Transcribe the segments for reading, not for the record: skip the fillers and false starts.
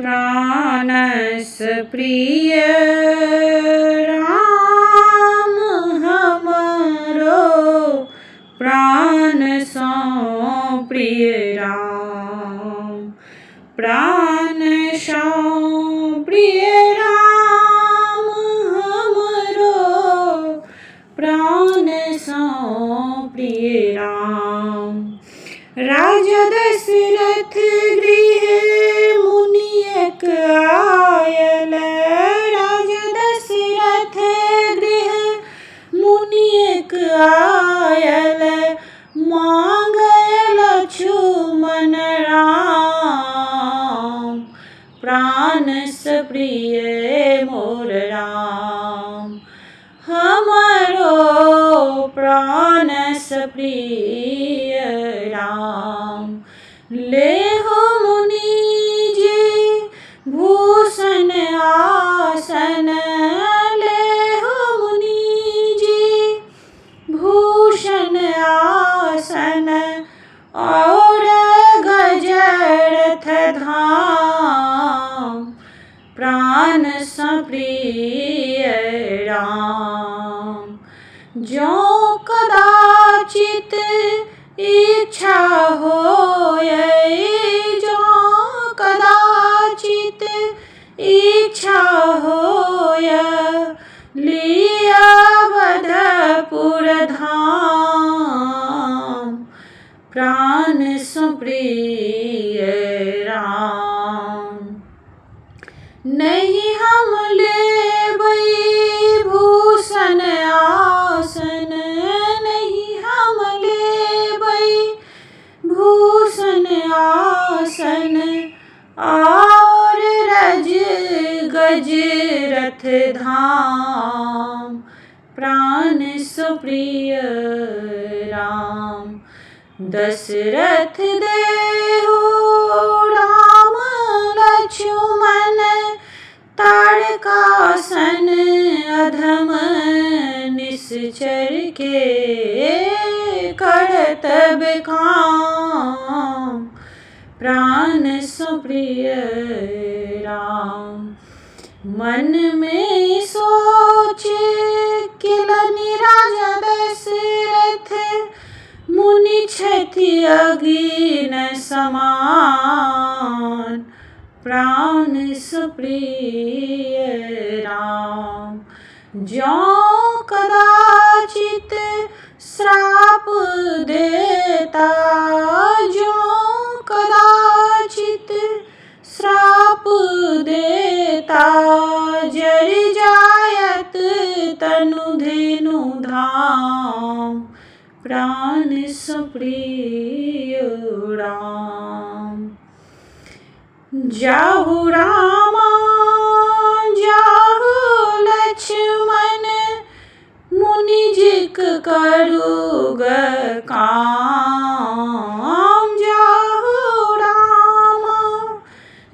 प्राणस प्रिय राम हमरो प्राण सो प्रिय राम। प्राण सो प्रिय राम हमरो प्राण सो प्रिय राम। राजा दशरथ गृह मुनियक आयल। राजा दशरथ गृह मुनियक आयल। मांगय लक्ष्मण राम प्राणस प्रिय मोर राम। हमरो प्राणस प्रिय राम। लेहो मुनि जी भूषण आसन। लेहो मुनि जी भूषण आसन। और गजरथ धाम प्राण सो प्रिय राम। जो कदाचित इच्छा होय। जो कदाचित इच्छा होय। लिया अवधपुर धाम प्राण सो प्रिय राम। नहीं हम लेबै भूषण आसन। नहीं हम लेबै भूषण आसन। और रज गजरथ धाम प्राण सो प्रिय राम। दशरथ देहु राम लक्ष्मण तारकासन। अधम निश्चर के करतब काम प्राण सो प्रिय राम। मन में सोच किलनि राजा दशरथ मुनि छथि अग्नि समान प्राण सो प्रिय राम। जो कदाचित श्राप देता। जो कदाचित श्राप देता। जर जायत तनु धेनु धाम प्राण सो प्रिय राम। जाहु रामा जाहु लक्ष्मण मुनिजिक करुग काम। जाहु रामा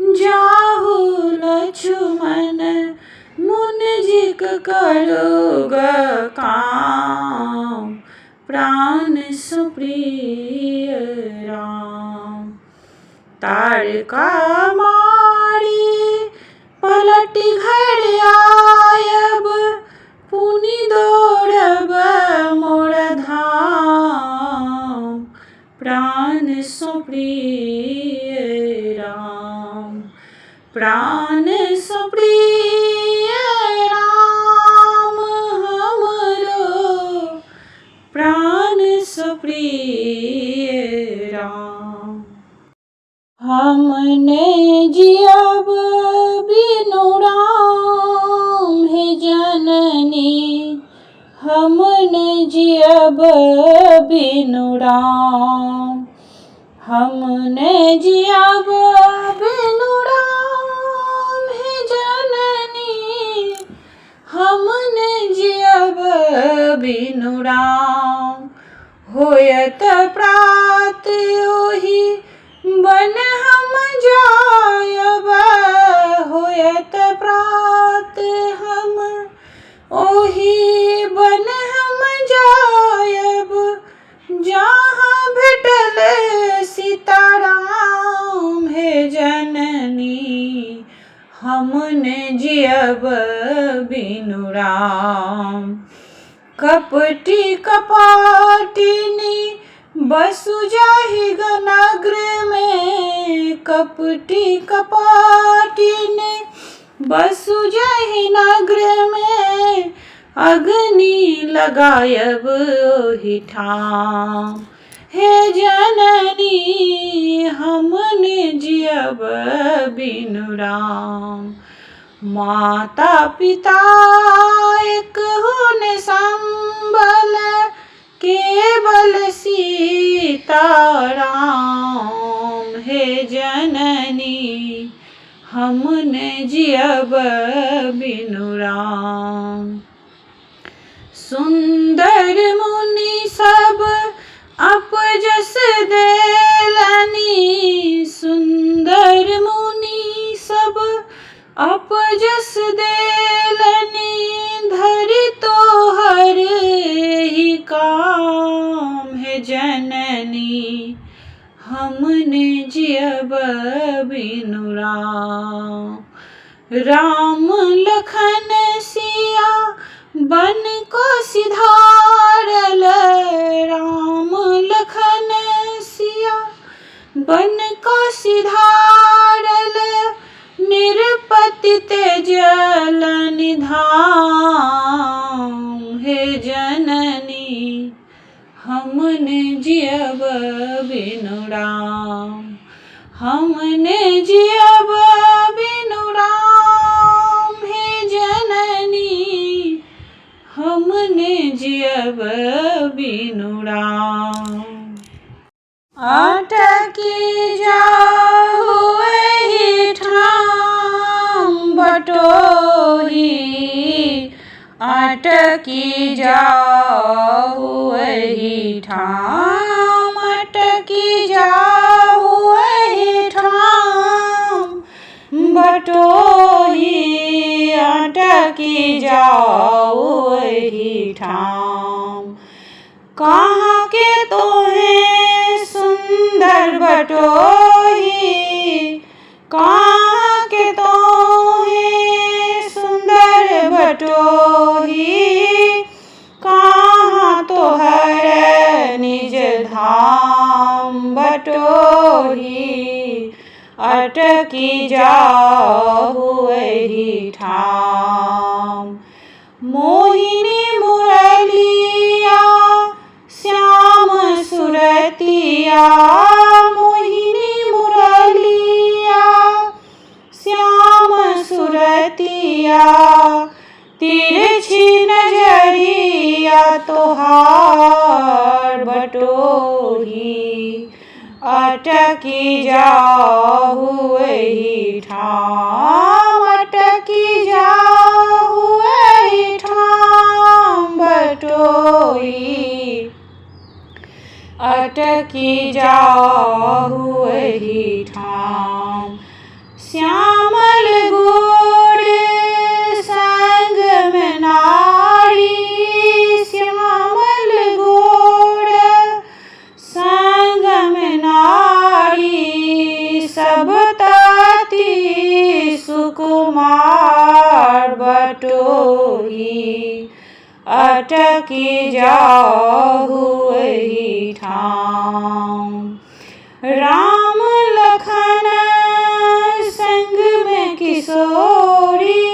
जाहु लक्ष्मण मुनिजिक करुग काम प्राण सो प्रिय राम। तारका मारी पलटि घर आयब। पुनि दौड़ब मोर धाम प्राण सो प्रिय राम। प्राण सो प्रिय राम हमरो प्राण सो प्रिय राम। हमने जियब बिनु राम हे जननी। हमने जियब बिनु राम। हमने जियब बिनु राम हे जननी। हमने जियब बिनु राम। होयत प्रात ओहि बन हम जायब। होयत प्रात हम ओहि बन हम जायब। जहाँ भेटल सीताराम हे जननी। हमने जियब बिनु राम। कपटी कपाटिनी बसु जाहि नगर में, कपटी कपाटिनी बसु जाहि नगर में, अग्नि लगायब ओहि ठाम। हे जननी हमने जियब बिनु राम। माता पिता एक हुन संबल, केवल सीता राम। हे जननी हमने जियब बिनु राम। सुंदर मुनि सब अपजस देलनि, सुंदर मुनि सब अपजस देलनि, धरि तोहर ही काम। है जननी हमने जियब बिनु राम। राम लखन सिया बन को सिधारल, राम लखन सिया बन को सिधारल, निरपति तेजल निधाम। हे जननी हमने जियब बिनु राम। हमने जियब बिनु राम। हे जननी हमने जियब बिनु राम। अटकी जाहु एहि ठाम बटोही, अटकी जाहु एहि ठाम, अटकी जाहु एहि ठाम बटोही, अटकी जाहु एहि ठाम। कहाँ के तोहें सुंदर बटोही, कहाँ के तोहें सुंदर बटोही, कहाँ तोहर निज धाम बटोही, अटकी जाहु एहि ठाम। मोहिनी मुरलिया श्याम सुरतिया, मोहिनी मुरलिया श्याम सुरतिया, तिरछी नजरिया तोहार बटोही, अटकी जाहु एहि ठाम, अटकी जाहु एहि ठाम बटोही, अटकी जाहु एहि ठाम। श्यामल गोर संग में नारी, श्यामल गोर संग में नारी, सब ताती सुकुमार बटोही, अटकी जाहु एहि ठाम। राम लखन संग में किशोरी,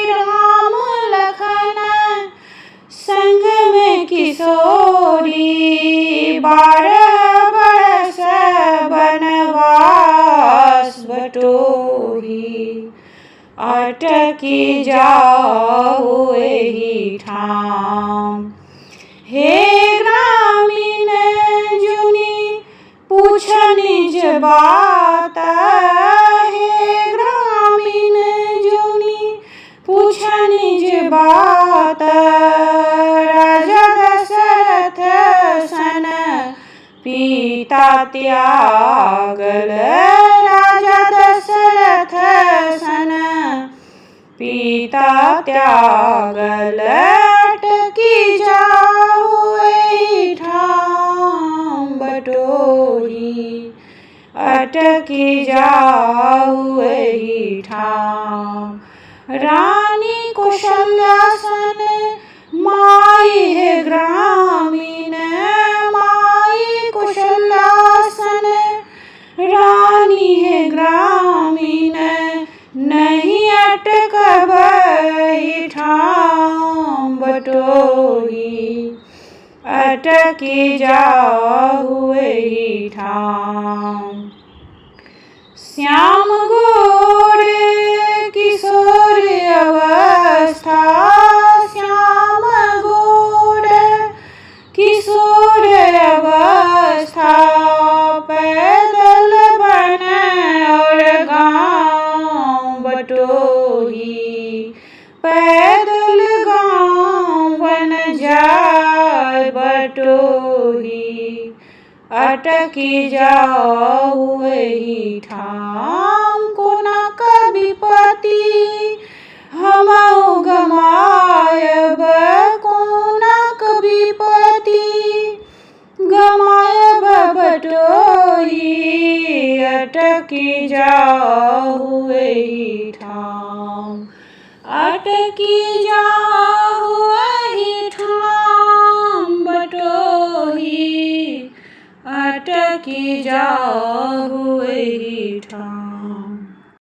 राम लखन संग में किशोरी, 12 बरस बनवास बटोही, अटकी जाहु एहि ठाम। हे ग्रामीण जुनि पूछ निज बात, हे ग्रामीण जुनि पूछ निज बात, राजा दशरथ सन पिता त्यागल, राजा दशरथ सन पिता त्यागल, अटकी जाहु एहि ठाम बटोही, अटकी जाऊ एही ठाम। रानी कौशल्या सन माई है ग्रामीण, माई कौशल्या सन रानी है ग्रामीण, नहीं अटकबहि ठाम बटोही, अटकी जाहु एही ठाम। श्याम गोर किशोर अवस्था, श्याम गोर किशोर अवस्था, पैदल बन और गाँव बटोही, पैदल गाँव बन जाय बटोही, अटकी जाऊ एही ठाम। कोनक विपत्ति हमहु गमायब, कोनक विपत्ति गमायब बटोही, अटकी जाऊ एही ठाम, अटकी जाऊ एही ठाम बटोही, अटकी जाऊ एही ठाम।